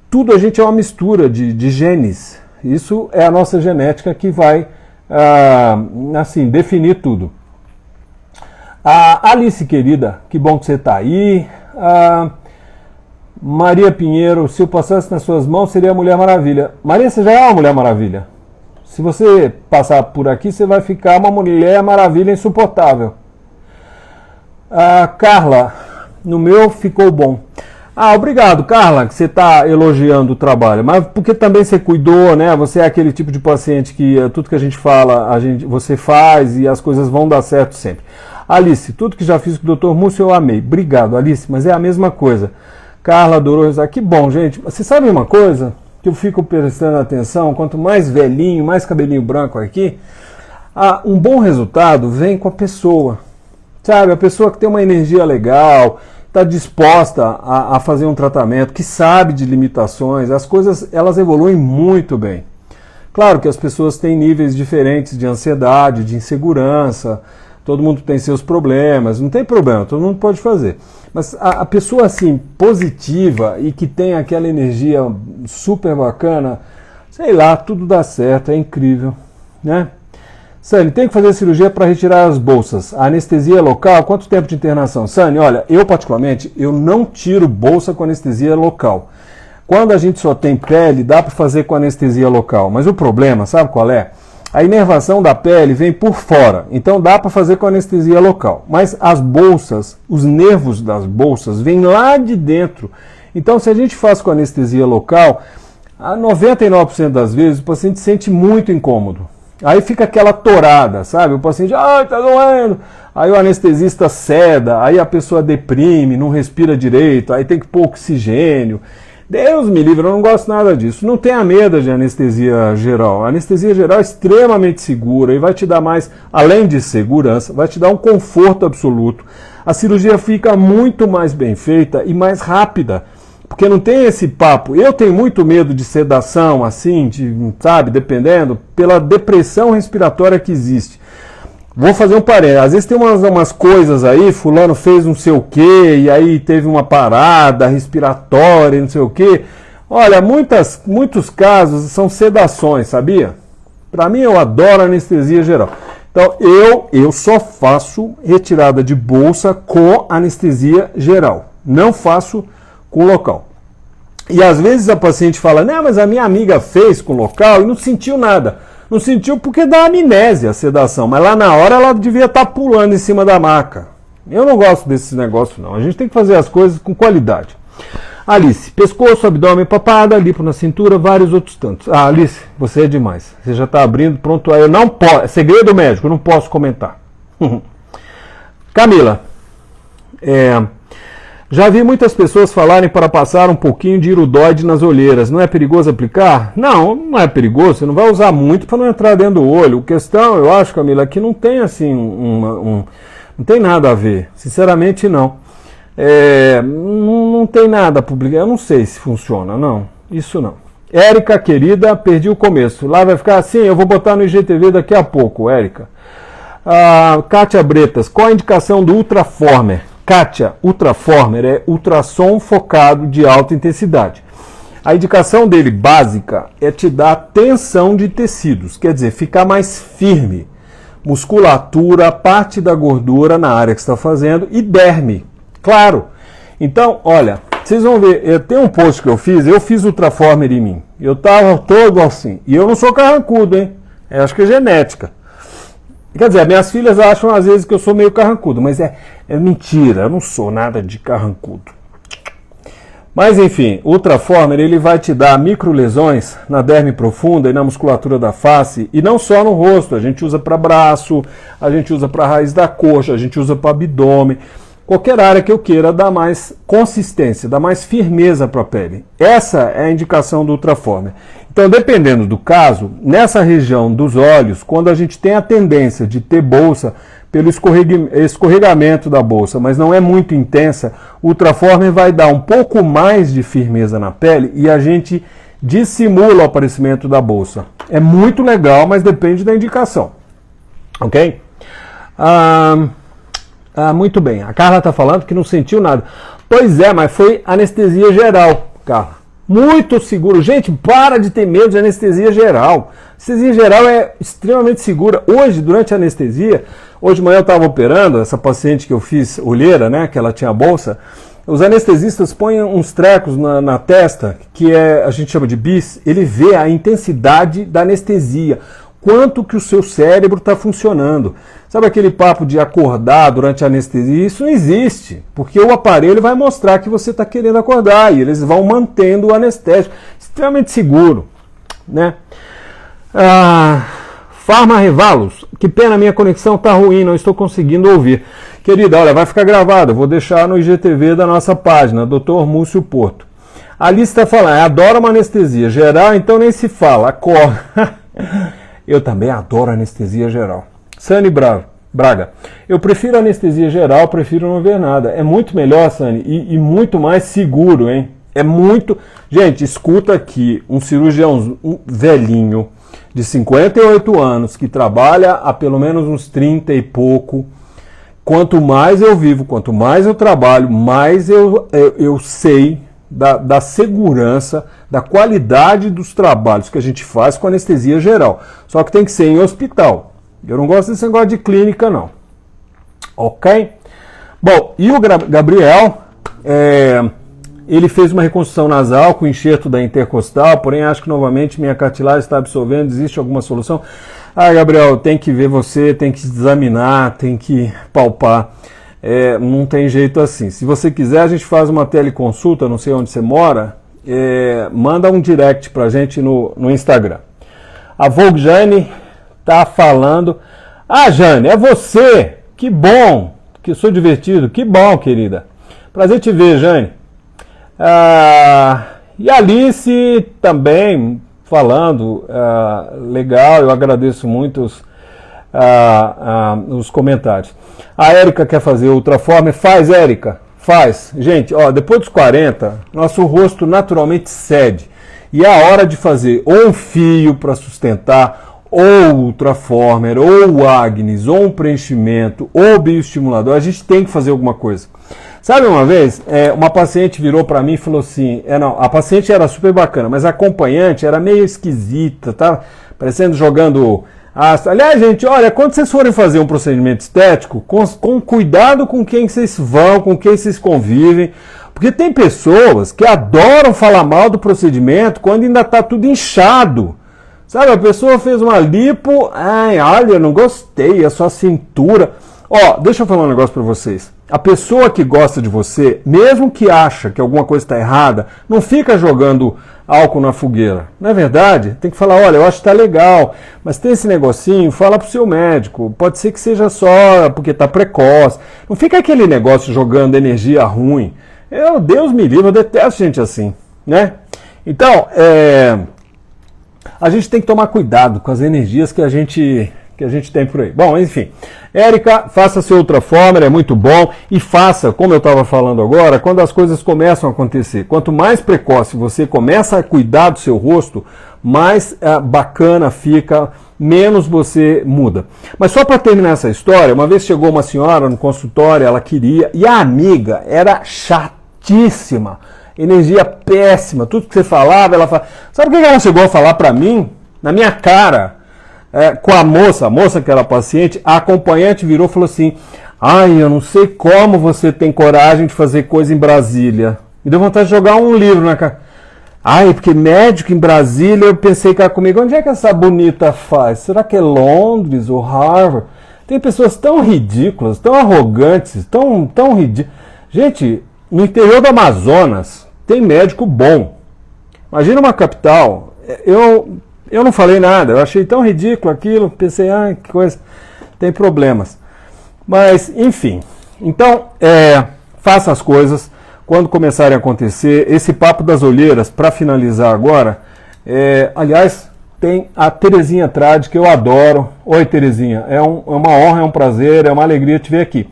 Tudo a gente é uma mistura de genes. Isso é a nossa genética que vai assim, definir tudo. Alice, querida, que bom que você está aí. Maria Pinheiro, se eu passasse nas suas mãos, seria a Mulher Maravilha. Maria, você já é uma Mulher Maravilha. Se você passar por aqui, você vai ficar uma Mulher Maravilha insuportável. Carla, no meu ficou bom. Obrigado, Carla, que você está elogiando o trabalho, mas porque também você cuidou, né? Você é aquele tipo de paciente que tudo que a gente fala, você faz e as coisas vão dar certo sempre. Alice, tudo que já fiz com o Dr. Múcio eu amei. Obrigado, Alice, mas é a mesma coisa. Carla adorou usar. Que bom, gente. Você sabe uma coisa que eu fico prestando atenção? Quanto mais velhinho, mais cabelinho branco aqui, um bom resultado vem com a pessoa. Sabe, a pessoa que tem uma energia legal, está disposta a fazer um tratamento, que sabe de limitações, as coisas elas evoluem muito bem. Claro que as pessoas têm níveis diferentes de ansiedade, de insegurança, todo mundo tem seus problemas, não tem problema, todo mundo pode fazer. Mas a pessoa assim, positiva e que tem aquela energia super bacana, sei lá, tudo dá certo, é incrível, né? Sani, tem que fazer cirurgia para retirar as bolsas. A anestesia local, quanto tempo de internação? Sani, olha, eu particularmente, eu não tiro bolsa com anestesia local. Quando a gente só tem pele, dá para fazer com anestesia local. Mas o problema, sabe qual é? A inervação da pele vem por fora, então dá para fazer com anestesia local. Mas as bolsas, os nervos das bolsas, vêm lá de dentro. Então se a gente faz com anestesia local, a 99% das vezes o paciente se sente muito incômodo. Aí fica aquela torada, sabe? O paciente, tá doendo. Aí o anestesista ceda, aí a pessoa deprime, não respira direito, aí tem que pôr oxigênio. Deus me livre, eu não gosto nada disso. Não tenha medo de anestesia geral. A anestesia geral é extremamente segura e vai te dar mais, além de segurança, vai te dar um conforto absoluto. A cirurgia fica muito mais bem feita e mais rápida, porque não tem esse papo. Eu tenho muito medo de sedação, assim, sabe, dependendo, pela depressão respiratória que existe. Vou fazer um parênteses. Às vezes tem umas coisas aí, fulano fez não sei o quê, e aí teve uma parada respiratória, não sei o quê. Olha, muitos casos são sedações, sabia? Para mim, eu adoro anestesia geral. Então, eu só faço retirada de bolsa com anestesia geral. Não faço com local. E às vezes a paciente fala, não, mas a minha amiga fez com local e não sentiu nada. Não sentiu porque dá amnésia a sedação, mas lá na hora ela devia estar pulando em cima da maca. Eu não gosto desse negócio não, a gente tem que fazer as coisas com qualidade. Alice, pescoço, abdômen, papada, lipo na cintura, vários outros tantos. Ah, Alice, você é demais, você já está abrindo, pronto, eu não posso, é segredo médico, eu não posso comentar. Camila, já vi muitas pessoas falarem para passar um pouquinho de irudoide nas olheiras. Não é perigoso aplicar? Não, não é perigoso. Você não vai usar muito para não entrar dentro do olho. A questão, eu acho, Camila, é que não tem assim não tem nada a ver. Sinceramente, não. Não tem nada a publicar. Eu não sei se funciona, não. Isso não. Érica, querida, perdi o começo. Lá vai ficar assim, eu vou botar no IGTV daqui a pouco, Érica. Kátia Bretas, qual a indicação do Ultraformer? Kátia, Ultraformer é ultrassom focado de alta intensidade. A indicação dele básica é te dar tensão de tecidos, quer dizer, ficar mais firme. Musculatura, parte da gordura na área que você está fazendo e derme, claro. Então, olha, vocês vão ver, tem um post que eu fiz Ultraformer em mim. Eu estava todo assim, e eu não sou carrancudo, hein? Eu acho que é genética. Quer dizer, minhas filhas acham às vezes que eu sou meio carrancudo, mas é mentira, eu não sou nada de carrancudo. Mas enfim, o Ultraformer ele vai te dar microlesões na derme profunda e na musculatura da face, e não só no rosto, a gente usa para braço, a gente usa para raiz da coxa, a gente usa para abdômen, qualquer área que eu queira dar mais consistência, dar mais firmeza para a pele. Essa é a indicação do Ultraformer. Então, dependendo do caso, nessa região dos olhos, quando a gente tem a tendência de ter bolsa pelo escorregamento da bolsa, mas não é muito intensa, o Ultraformer vai dar um pouco mais de firmeza na pele e a gente dissimula o aparecimento da bolsa. É muito legal, mas depende da indicação. Ok? Muito bem. A Carla está falando que não sentiu nada. Pois é, mas foi anestesia geral, Carla. Muito seguro. Gente, para de ter medo de anestesia geral. Anestesia geral é extremamente segura. Hoje, durante a anestesia, hoje de manhã eu estava operando essa paciente que eu fiz olheira, né, que ela tinha bolsa. Os anestesistas põem uns trecos na testa, que a gente chama de bis, ele vê a intensidade da anestesia. Quanto que o seu cérebro está funcionando. Sabe aquele papo de acordar durante a anestesia? Isso não existe, porque o aparelho vai mostrar que você está querendo acordar e eles vão mantendo o anestésico. Extremamente seguro, né? Farma Revalos, que pena, minha conexão está ruim, não estou conseguindo ouvir. Querida, olha, vai ficar gravado, eu vou deixar no IGTV da nossa página, Dr. Múcio Porto. A Alice está falando, adoro uma anestesia geral, então nem se fala, acorda. Eu também adoro anestesia geral. Sani Braga, eu prefiro anestesia geral, prefiro não ver nada. É muito melhor, Sani, e muito mais seguro, hein? É muito... Gente, escuta aqui, um cirurgião velhinho, de 58 anos, que trabalha há pelo menos uns 30 e pouco. Quanto mais eu vivo, quanto mais eu trabalho, mais eu sei da segurança, da qualidade dos trabalhos que a gente faz com anestesia geral. Só que tem que ser em hospital. Eu não gosto desse negócio de clínica, não. Ok? Bom, e o Gabriel, ele fez uma reconstrução nasal com enxerto da intercostal, porém acho que novamente minha cartilagem está absorvendo, existe alguma solução? Gabriel, tem que ver você, tem que examinar, tem que palpar. Não tem jeito assim. Se você quiser, a gente faz uma teleconsulta, não sei onde você mora, manda um direct pra gente no Instagram. A Vogue Jane tá falando. Jane, é você! Que bom! Que eu sou divertido. Que bom, querida. Prazer te ver, Jane. E a Alice também falando. Legal, eu agradeço muito os comentários. A Érica quer fazer Ultraformer. Faz, Érica, faz. Gente, depois dos 40, nosso rosto naturalmente cede. E é a hora de fazer ou um fio para sustentar, ou Ultraformer, ou Agnes, ou um preenchimento, ou bioestimulador, a gente tem que fazer alguma coisa. Sabe, uma vez, uma paciente virou para mim e falou assim, não, a paciente era super bacana, mas a acompanhante era meio esquisita, tá? Parecendo jogando ácido. Aliás, gente, olha, quando vocês forem fazer um procedimento estético, com cuidado com quem vocês vão, com quem vocês convivem, porque tem pessoas que adoram falar mal do procedimento quando ainda está tudo inchado. Sabe, a pessoa fez uma lipo, ai, olha, não gostei, a sua cintura. Ó, deixa eu falar um negócio para vocês. A pessoa que gosta de você, mesmo que acha que alguma coisa está errada, não fica jogando álcool na fogueira. Não é verdade? Tem que falar, olha, eu acho que está legal, mas tem esse negocinho, fala pro seu médico. Pode ser que seja só porque está precoce. Não fica aquele negócio jogando energia ruim. Deus me livre, eu detesto gente assim, né? Então, a gente tem que tomar cuidado com as energias que a gente tem por aí. Bom, enfim. Érica, faça seu Ultraformer, é muito bom. E faça, como eu estava falando agora, quando as coisas começam a acontecer. Quanto mais precoce você começa a cuidar do seu rosto, mais bacana fica, menos você muda. Mas só para terminar essa história, uma vez chegou uma senhora no consultório, ela queria, e a amiga era chatíssima. Energia péssima, tudo que você falava, ela falava. Sabe o que ela chegou a falar para mim? Na minha cara, com a moça que era paciente, a acompanhante virou e falou assim, ai, eu não sei como você tem coragem de fazer coisa em Brasília. Me deu vontade de jogar um livro na cara. Ai, porque médico em Brasília, eu pensei que era comigo, onde é que essa bonita faz? Será que é Londres ou Harvard? Tem pessoas tão ridículas, tão arrogantes, tão ridículas. Gente, no interior do Amazonas, tem médico bom. Imagina uma capital. Eu não falei nada, eu achei tão ridículo aquilo, pensei, ai, que coisa, tem problemas. Mas, enfim, então, faça as coisas quando começarem a acontecer. Esse papo das olheiras, para finalizar agora, aliás, tem a Terezinha Trade, que eu adoro. Oi, Terezinha, é uma honra, é um prazer, é uma alegria te ver aqui.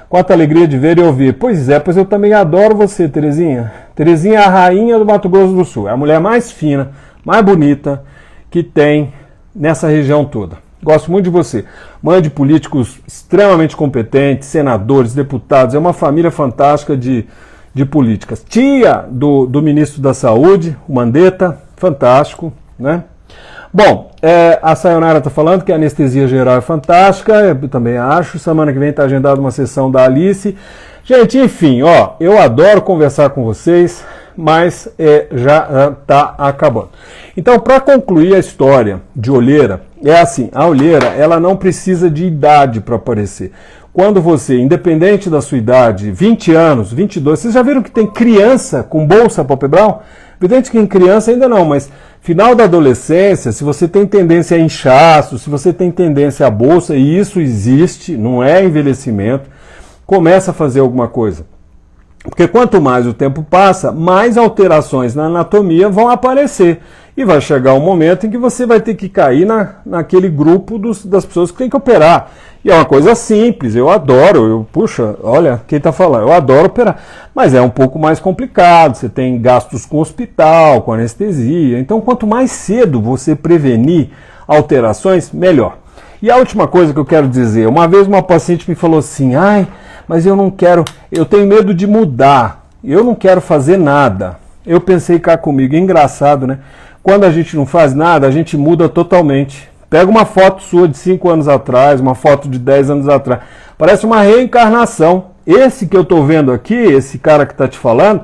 Quanta alegria de ver e ouvir. Pois eu também adoro você, Terezinha. Terezinha é a rainha do Mato Grosso do Sul. É a mulher mais fina, mais bonita que tem nessa região toda. Gosto muito de você. Mãe de políticos extremamente competentes, senadores, deputados. É uma família fantástica de políticas. Tia do ministro da Saúde, o Mandetta, fantástico, né? Bom, a Sayonara está falando que a anestesia geral é fantástica, eu também acho. Semana que vem está agendada uma sessão da Alice. Gente, enfim, ó, eu adoro conversar com vocês, mas já está acabando. Então, para concluir a história de olheira, é assim, a olheira ela não precisa de idade para aparecer. Quando você, independente da sua idade, 20 anos, 22, vocês já viram que tem criança com bolsa palpebral? Evidente que em criança ainda não, mas final da adolescência, se você tem tendência a inchaço, se você tem tendência a bolsa, e isso existe, não é envelhecimento, começa a fazer alguma coisa. Porque quanto mais o tempo passa, mais alterações na anatomia vão aparecer. E vai chegar um momento em que você vai ter que cair naquele grupo das pessoas que tem que operar. E é uma coisa simples, eu adoro, puxa, olha, quem está falando, eu adoro operar. Mas é um pouco mais complicado, você tem gastos com hospital, com anestesia. Então, quanto mais cedo você prevenir alterações, melhor. E a última coisa que eu quero dizer, uma vez uma paciente me falou assim, ai, mas eu tenho medo de mudar, eu não quero fazer nada. Eu pensei cá comigo, engraçado, né? Quando a gente não faz nada, a gente muda totalmente. Pega uma foto sua de 5 anos atrás, uma foto de 10 anos atrás. Parece uma reencarnação. Esse que eu estou vendo aqui, esse cara que está te falando,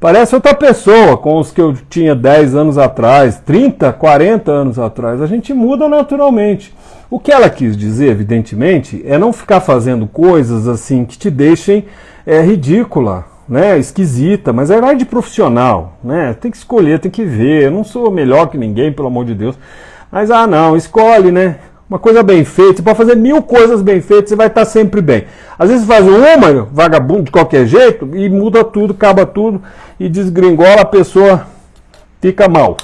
parece outra pessoa, com os que eu tinha 10 anos atrás, 30, 40 anos atrás. A gente muda naturalmente. O que ela quis dizer, evidentemente, é não ficar fazendo coisas assim que te deixem ridícula, né, esquisita, mas é de profissional, né? Tem que escolher, tem que ver. Eu não sou melhor que ninguém, pelo amor de Deus. Mas, não, escolhe, né? Uma coisa bem feita. Você pode fazer 1000 coisas bem feitas, você vai estar sempre bem. Às vezes faz uma, vagabundo, de qualquer jeito, e muda tudo, acaba tudo, e desgringola, a pessoa fica mal.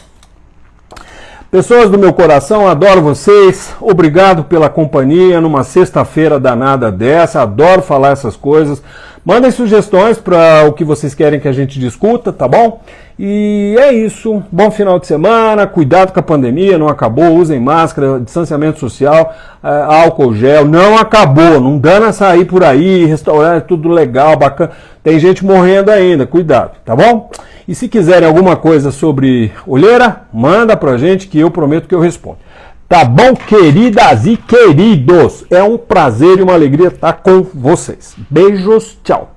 Pessoas do meu coração, adoro vocês. Obrigado pela companhia numa sexta-feira danada dessa. Adoro falar essas coisas, Mandem sugestões para o que vocês querem que a gente discuta, tá bom? E é isso. Bom final de semana, cuidado com a pandemia, não acabou, usem máscara, distanciamento social, álcool gel, não acabou, não dana sair por aí, restaurante, tudo legal, bacana. Tem gente morrendo ainda, cuidado, tá bom? E se quiserem alguma coisa sobre olheira, manda pra gente que eu prometo que eu respondo. Tá bom, queridas e queridos? É um prazer e uma alegria estar com vocês. Beijos, tchau.